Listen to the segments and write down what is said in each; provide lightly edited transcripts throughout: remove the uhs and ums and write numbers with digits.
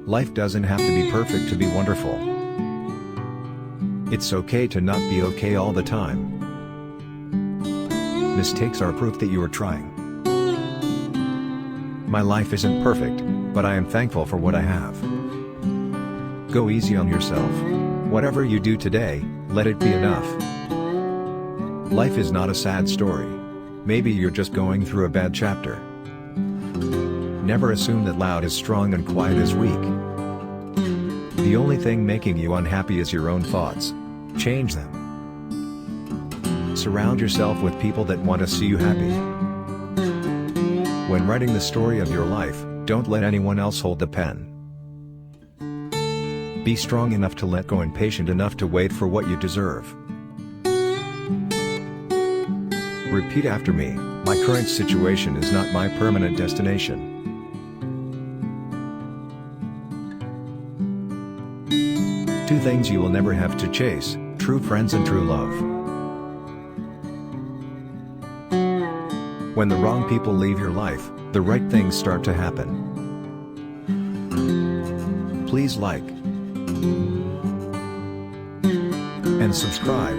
Life doesn't have to be perfect to be wonderful. It's okay to not be okay all the time. Mistakes are proof that you are trying. My life isn't perfect, but I am thankful for what I have. Go easy on yourself. Whatever you do today, let it be enough. Life is not a sad story. Maybe you're just going through a bad chapter. Never assume that loud is strong and quiet is weak. The only thing making you unhappy is your own thoughts. Change them. Surround yourself with people that want to see you happy. When writing the story of your life, don't let anyone else hold the pen. Be strong enough to let go and patient enough to wait for what you deserve. Repeat after me, my current situation is not my permanent destination. Two things you will never have to chase: true friends and true love. When the wrong people leave your life, the right things start to happen. Please like and subscribe.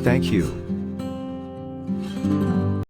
Thank you.